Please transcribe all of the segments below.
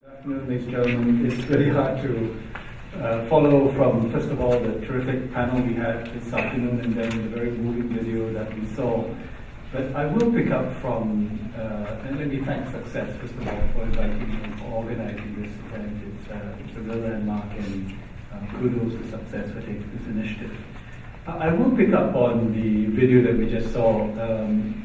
Good afternoon, ladies and gentlemen. It's very hard to follow from, first of all, the terrific panel we had this afternoon and then the very moving video that we saw. But I will pick up from, and let me thank S.U.C.C.E.S.S, first of all, for inviting me and for organizing this event. It's a real landmark, and kudos to S.U.C.C.E.S.S for taking this initiative. I will pick up on the video that we just saw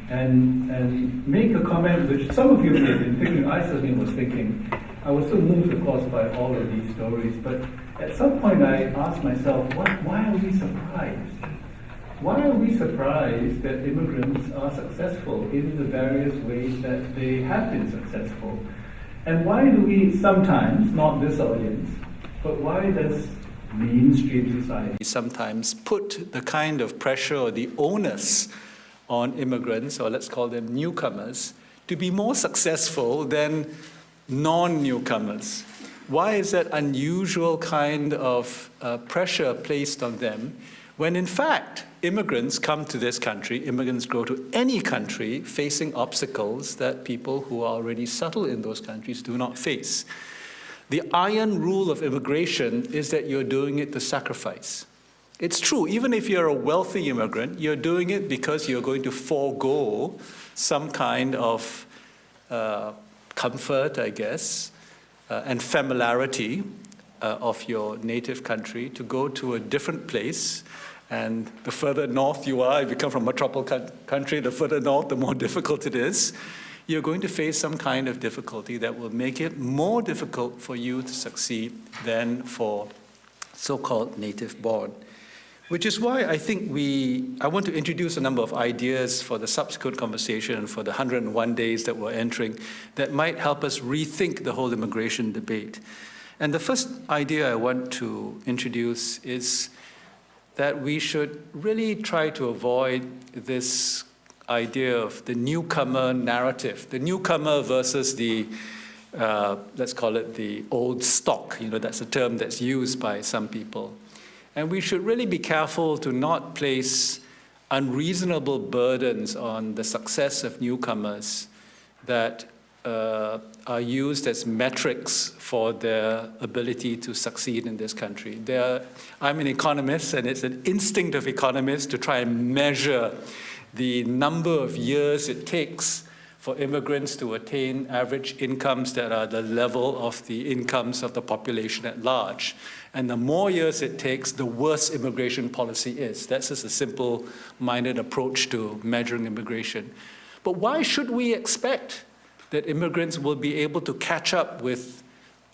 and make a comment which some of you may have been thinking, I certainly was thinking. I was so moved, of course, by all of these stories, but at some point I asked myself, why are we surprised? Why are we surprised that immigrants are successful in the various ways that they have been successful? And why do we sometimes, not this audience, but why does mainstream society sometimes put the kind of pressure or the onus on immigrants, or let's call them newcomers, to be more successful than non-newcomers? Why is that unusual kind of pressure placed on them when in fact immigrants come to this country, immigrants go to any country facing obstacles that people who are already settled in those countries do not face? The iron rule of immigration is that you're doing it to sacrifice. It's true, even if you're a wealthy immigrant, you're doing it because you're going to forego some kind of comfort, I guess, and familiarity of your native country to go to a different place. And the further north you are, if you come from a metropolitan country, the further north, the more difficult it is. You're going to face some kind of difficulty that will make it more difficult for you to succeed than for so-called native born. Which is why I think I want to introduce a number of ideas for the subsequent conversation and for the 101 days that we're entering that might help us rethink the whole immigration debate. And the first idea I want to introduce is that we should really try to avoid this idea of the newcomer narrative, the newcomer versus the, let's call it the old stock. You know, that's a term that's used by some people. And we should really be careful to not place unreasonable burdens on the success of newcomers that are used as metrics for their ability to succeed in this country. I'm an economist, and it's an instinct of economists to try and measure the number of years it takes for immigrants to attain average incomes that are the level of the incomes of the population at large. And the more years it takes, the worse immigration policy is. That's just a simple-minded approach to measuring immigration. But why should we expect that immigrants will be able to catch up with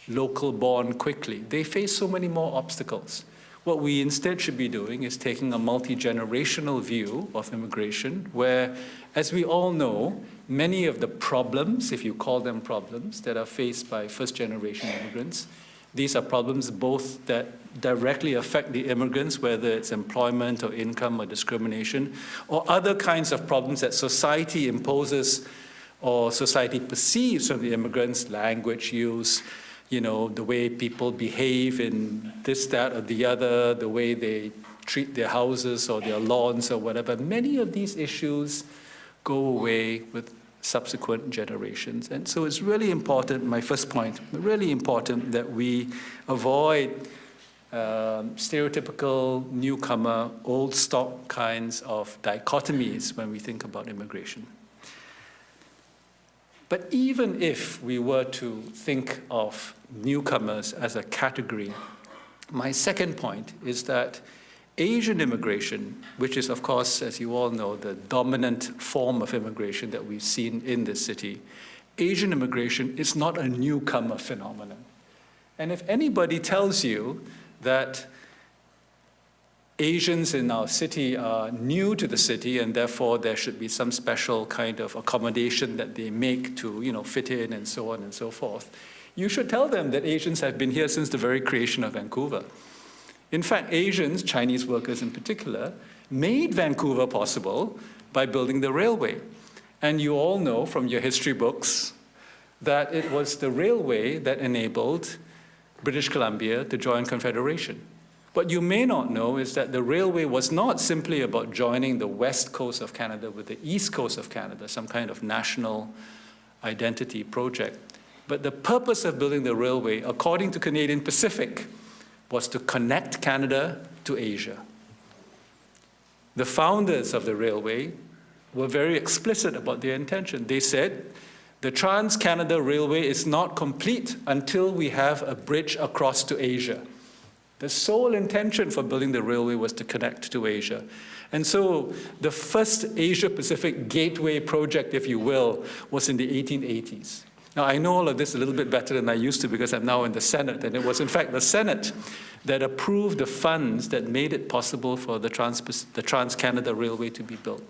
local born quickly? They face so many more obstacles. What we instead should be doing is taking a multi-generational view of immigration, where, as we all know, many of the problems, if you call them problems, that are faced by first-generation immigrants, these are problems both that directly affect the immigrants, whether it's employment or income or discrimination, or other kinds of problems that society imposes or society perceives from the immigrants, language use, you know, the way people behave in this, that, or the other, the way they treat their houses or their lawns or whatever. Many of these issues go away with subsequent generations. And so it's really important, my first point, really important that we avoid stereotypical newcomer, old stock kinds of dichotomies when we think about immigration. But even if we were to think of newcomers as a category, my second point is that Asian immigration, which is, of course, as you all know, the dominant form of immigration that we've seen in this city, Asian immigration is not a newcomer phenomenon. And if anybody tells you that Asians in our city are new to the city and therefore there should be some special kind of accommodation that they make to, you know, fit in and so on and so forth, you should tell them that Asians have been here since the very creation of Vancouver. In fact, Asians, Chinese workers in particular, made Vancouver possible by building the railway. And you all know from your history books that it was the railway that enabled British Columbia to join Confederation. What you may not know is that the railway was not simply about joining the west coast of Canada with the east coast of Canada, some kind of national identity project. But the purpose of building the railway, according to Canadian Pacific, was to connect Canada to Asia. The founders of the railway were very explicit about their intention. They said, the Trans-Canada Railway is not complete until we have a bridge across to Asia. The sole intention for building the railway was to connect to Asia. And so the first Asia-Pacific gateway project, if you will, was in the 1880s. Now, I know all of this a little bit better than I used to because I'm now in the Senate, and it was, in fact, the Senate that approved the funds that made it possible for the Trans-Canada Railway to be built.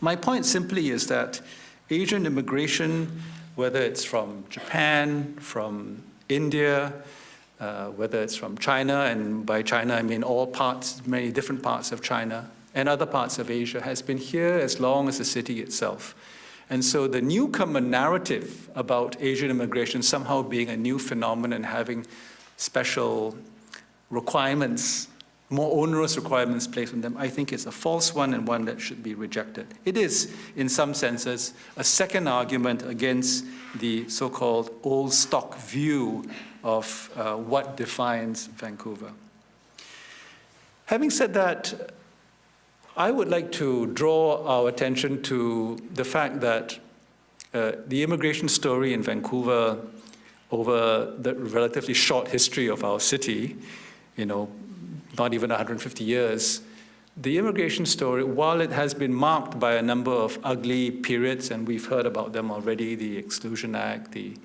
My point simply is that Asian immigration, whether it's from Japan, from India, whether it's from China, and by China I mean all parts, many different parts of China, and other parts of Asia, has been here as long as the city itself. And so the newcomer narrative about Asian immigration somehow being a new phenomenon and having special requirements, more onerous requirements placed on them, I think is a false one and one that should be rejected. It is, in some senses, a second argument against the so-called old stock view of what defines Vancouver. Having said that, I would like to draw our attention to the fact that the immigration story in Vancouver over the relatively short history of our city, not even 150 years, the immigration story, while it has been marked by a number of ugly periods, and we've heard about them already, the Exclusion Act, the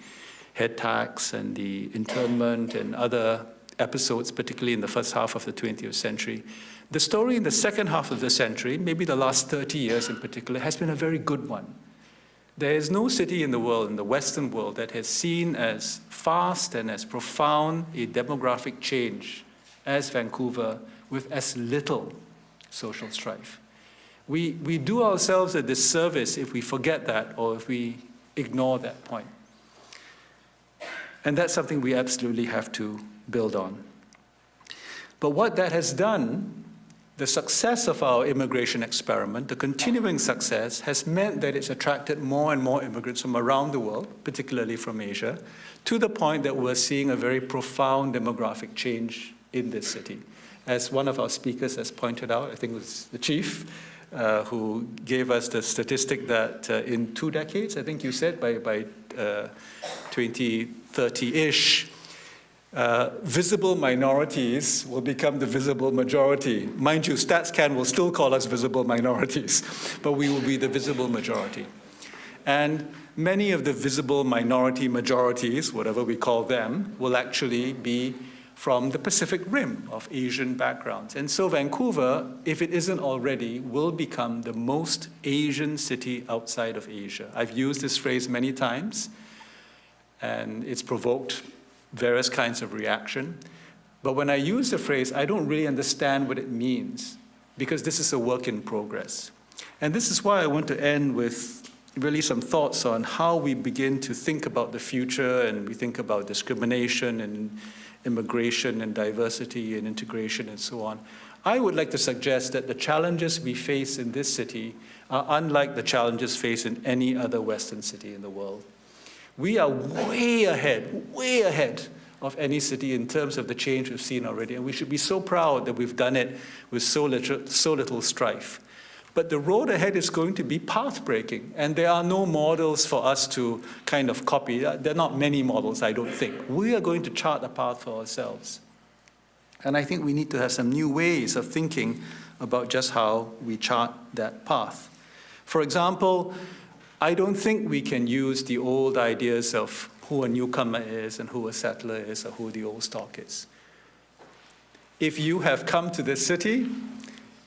head tax, and the internment, and other episodes, particularly in the first half of the 20th century, the story in the second half of the century, maybe the last 30 years in particular, has been a very good one. There is no city in the world, in the Western world, that has seen as fast and as profound a demographic change as Vancouver with as little social strife. We do ourselves a disservice if we forget that or if we ignore that point. And that's something we absolutely have to build on. But what that has done, the success of our immigration experiment, the continuing success, has meant that it's attracted more and more immigrants from around the world, particularly from Asia, to the point that we're seeing a very profound demographic change in this city. As one of our speakers has pointed out, I think it was the chief, who gave us the statistic that in 2 decades, I think you said, by 2030-ish, visible minorities will become the visible majority. Mind you, StatsCan will still call us visible minorities, but we will be the visible majority. And many of the visible minority majorities, whatever we call them, will actually be from the Pacific Rim of Asian backgrounds. And so Vancouver, if it isn't already, will become the most Asian city outside of Asia. I've used this phrase many times, and it's provoked various kinds of reaction. But when I use the phrase, I don't really understand what it means, because this is a work in progress. And this is why I want to end with really some thoughts on how we begin to think about the future, and we think about discrimination and immigration and diversity and integration and so on. I would like to suggest that the challenges we face in this city are unlike the challenges faced in any other Western city in the world. We are way ahead of any city in terms of the change we've seen already, and we should be so proud that we've done it with so little strife. But the road ahead is going to be path-breaking, and there are no models for us to kind of copy. There are not many models, I don't think. We are going to chart a path for ourselves. And I think we need to have some new ways of thinking about just how we chart that path. For example, I don't think we can use the old ideas of who a newcomer is and who a settler is or who the old stock is. If you have come to this city,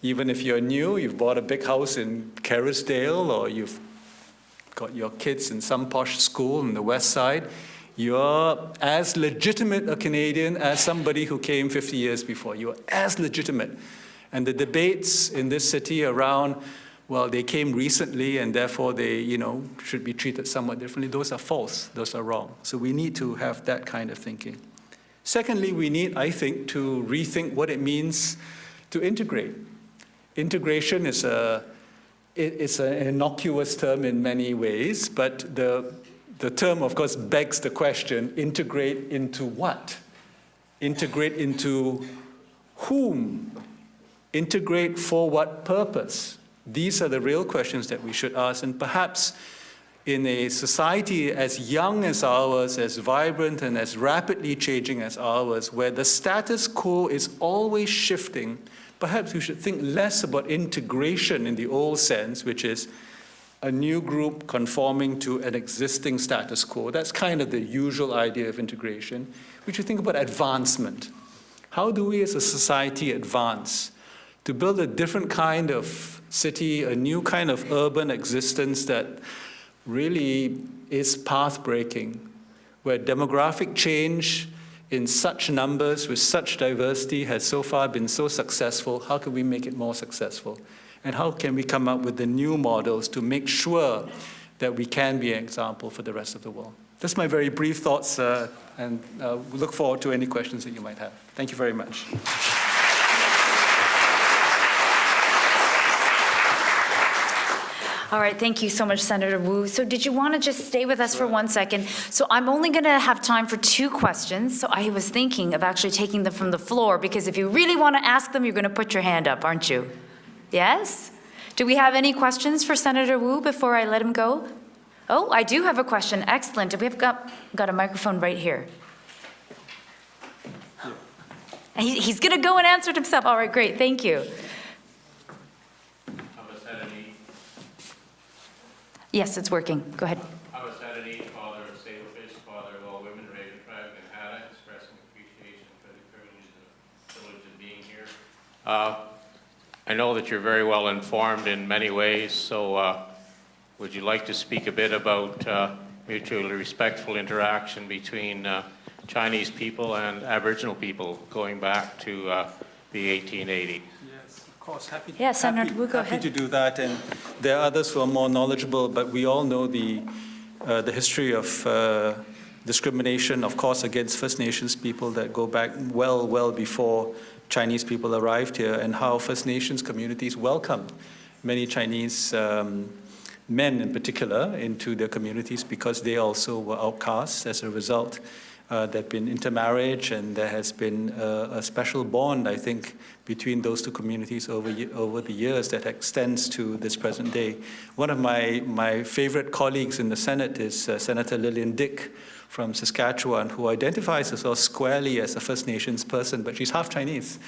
even if you're new, you've bought a big house in Kerrisdale, or you've got your kids in some posh school in the West Side, you're as legitimate a Canadian as somebody who came 50 years before. You're as legitimate. And the debates in this city around, well, they came recently and therefore they, should be treated somewhat differently, those are false, those are wrong. So we need to have that kind of thinking. Secondly, we need, I think, to rethink what it means to integrate. Integration is it's an innocuous term in many ways, but the the term, of course, begs the question, integrate into what? Integrate into whom? Integrate for what purpose? These are the real questions that we should ask, and perhaps in a society as young as ours, as vibrant and as rapidly changing as ours, where the status quo is always shifting, perhaps we should think less about integration in the old sense, which is a new group conforming to an existing status quo. That's kind of the usual idea of integration. We should think about advancement. How do we as a society advance to build a different kind of city, a new kind of urban existence that really is path-breaking, where demographic change in such numbers with such diversity has so far been so successful? How can we make it more successful? And how can we come up with the new models to make sure that we can be an example for the rest of the world? That's my very brief thoughts, and we look forward to any questions that you might have. Thank you very much. All right, thank you so much, Senator Woo. So did you want to just stay with us for 1 second? So I'm only going to have time for 2 questions. So I was thinking of actually taking them from the floor, because if you really want to ask them, you're going to put your hand up, aren't you? Yes? Do we have any questions for Senator Woo before I let him go? Oh, I do have a question. Excellent. We've got a microphone right here. And he's going to go and answer it himself. All right, great. Thank you. Yes, it's working. Go ahead. I was at an eight, father of sailfish, father of all women, raven tribe, and Hada, expressing appreciation for the privilege of the village of being here. I know that you're very well informed in many ways, so would you like to speak a bit about mutually respectful interaction between Chinese people and Aboriginal people going back to the 1880s? Of course, happy Senator, to do that, and there are others who are more knowledgeable, but we all know the history of discrimination, of course, against First Nations people that go back well before Chinese people arrived here, and how First Nations communities welcomed many Chinese men in particular into their communities, because they also were outcasts. As a result, there had been intermarriage, and there has been a special bond, I think, between those two communities over the years that extends to this present day. One of my favorite colleagues in the Senate is Senator Lien Yeung from Saskatchewan, who identifies herself squarely as a First Nations person, but she's half Chinese.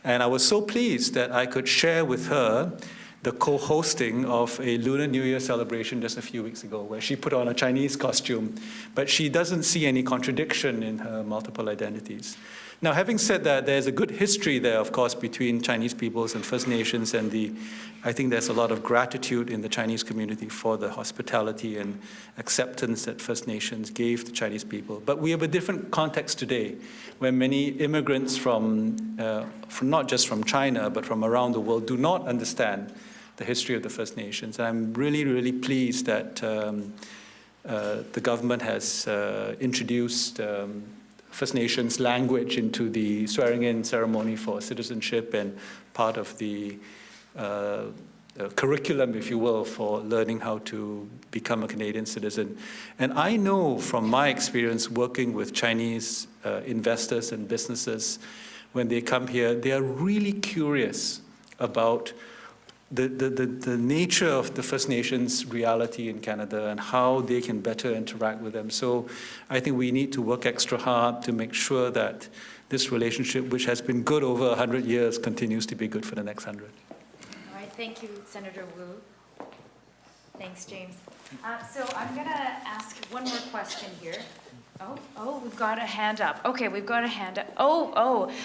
And I was so pleased that I could share with her the co-hosting of a Lunar New Year celebration just a few weeks ago, where she put on a Chinese costume, but she doesn't see any contradiction in her multiple identities. Now, having said that, there's a good history there, of course, between Chinese peoples and First Nations, and I think there's a lot of gratitude in the Chinese community for the hospitality and acceptance that First Nations gave to Chinese people. But we have a different context today, where many immigrants from not just from China, but from around the world do not understand the history of the First Nations. And I'm really pleased that the government has introduced First Nations language into the swearing-in ceremony for citizenship, and part of the curriculum, if you will, for learning how to become a Canadian citizen. And I know from my experience working with Chinese investors and businesses, when they come here, they are really curious about the nature of the First Nations reality in Canada and how they can better interact with them. So I think we need to work extra hard to make sure that this relationship, which has been good over 100 years, continues to be good for the next 100. All right, thank you, Senator Woo. Thanks, James. So I'm going to ask one more question here. Oh, we've got a hand up. Okay, we've got a hand up.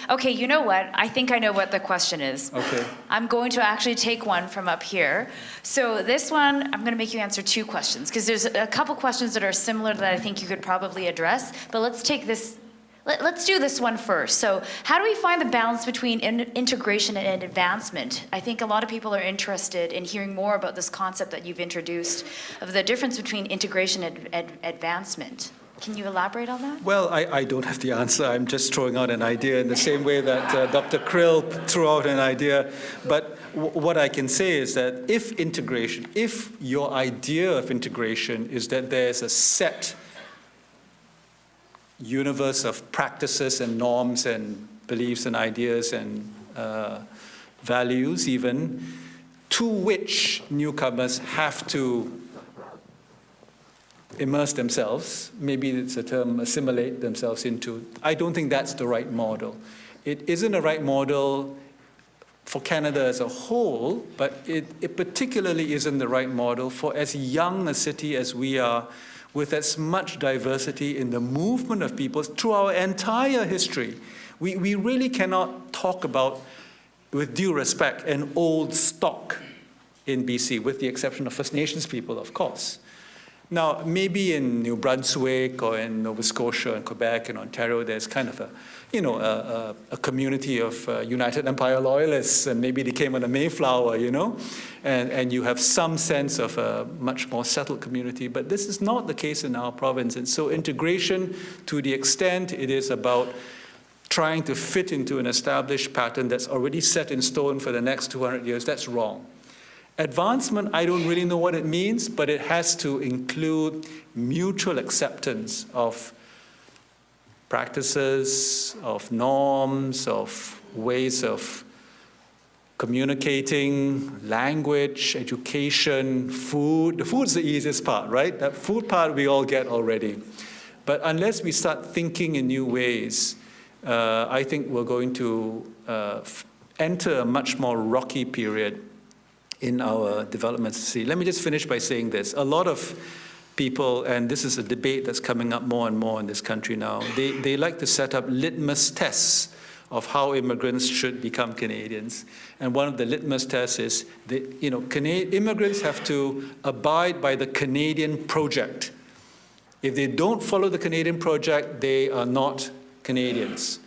Okay, you know what? I think I know what the question is. Okay. I'm going to actually take one from up here. So this one, I'm going to make you answer 2 questions, because there's a couple questions that are similar that I think you could probably address. But let's take this. Let's do this one first. So how do we find the balance between integration and advancement? I think a lot of people are interested in hearing more about this concept that you've introduced of the difference between integration and advancement. Can you elaborate on that? Well, I don't have the answer. I'm just throwing out an idea in the same way that Dr. Krill threw out an idea. But what I can say is that if your idea of integration is that there's a set universe of practices and norms and beliefs and ideas and values even, to which newcomers have to immerse themselves, maybe it's a term, assimilate themselves into, I don't think that's the right model. It isn't a right model for Canada as a whole, but it particularly isn't the right model for as young a city as we are, with as much diversity in the movement of people through our entire history. We really cannot talk about, with due respect, an old stock in BC, with the exception of First Nations people, of course. Now, maybe in New Brunswick or in Nova Scotia and Quebec and Ontario, there's kind of a community of United Empire loyalists, and maybe they came on the Mayflower, and you have some sense of a much more settled community. But this is not the case in our province. And so integration, to the extent it is about trying to fit into an established pattern that's already set in stone for the next 200 years, that's wrong. Advancement, I don't really know what it means, but it has to include mutual acceptance of practices, of norms, of ways of communicating, language, education, food. The food's the easiest part, right? That food part we all get already. But unless we start thinking in new ways, I think we're going to enter a much more rocky period in our development. Let me just finish by saying this. A lot of people, and this is a debate that's coming up more and more in this country now, they like to set up litmus tests of how immigrants should become Canadians. And one of the litmus tests is that, immigrants have to abide by the Canadian project. If they don't follow the Canadian project, they are not Canadians.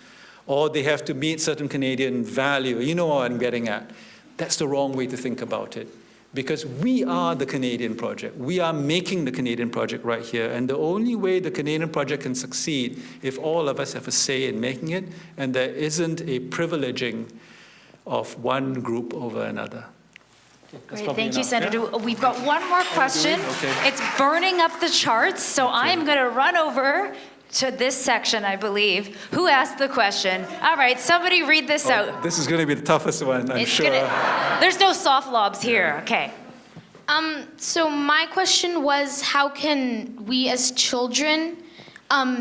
Or they have to meet certain Canadian value. You know what I'm getting at. That's the wrong way to think about it, because we are the Canadian project. We are making the Canadian project right here, and the only way the Canadian project can succeed if all of us have a say in making it, and there isn't a privileging of one group over another. Great, thank you, Senator. We've got one more question. Okay. It's burning up the charts, so I'm going to run over to this section, I believe. Who asked the question? All right, somebody read this out. This is going to be the toughest one, I'm sure. There's no soft lobs here. Okay. So my question was, how can we as children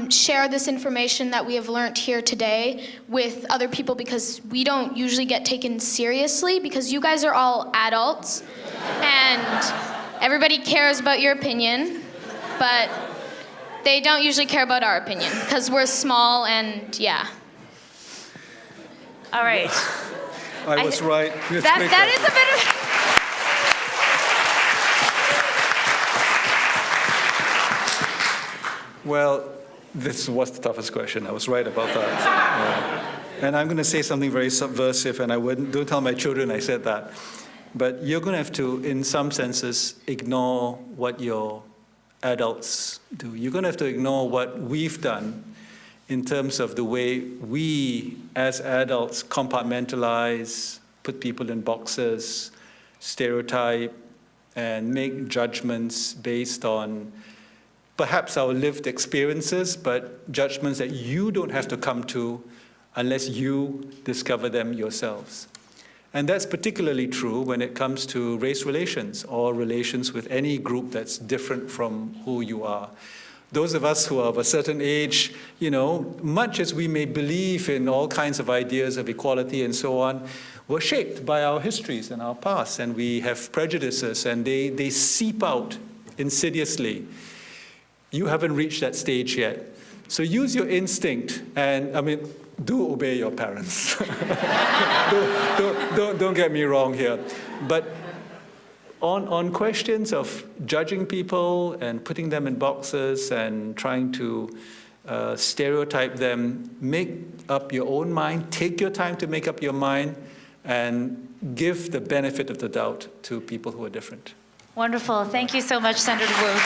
share this information that we have learned here today with other people, because we don't usually get taken seriously, because you guys are all adults and everybody cares about your opinion, but they don't usually care about our opinion because we're small and yeah. All right. I was right. That is a bit of... Well, this was the toughest question. I was right about that. And I'm going to say something very subversive, and don't tell my children I said that. But you're going to have to, in some senses, ignore what your adults do. You're going to have to ignore what we've done in terms of the way we, as adults, compartmentalize, put people in boxes, stereotype, and make judgments based on perhaps our lived experiences, but judgments that you don't have to come to unless you discover them yourselves. And that's particularly true when it comes to race relations or relations with any group that's different from who you are. Those of us who are of a certain age, much as we may believe in all kinds of ideas of equality and so on, we're shaped by our histories and our past, and we have prejudices, and they seep out insidiously. You haven't reached that stage yet. So use your instinct, and do obey your parents. don't get me wrong here. But on questions of judging people and putting them in boxes and trying to stereotype them, make up your own mind, take your time to make up your mind, and give the benefit of the doubt to people who are different. Wonderful. Thank you so much, Senator Woo.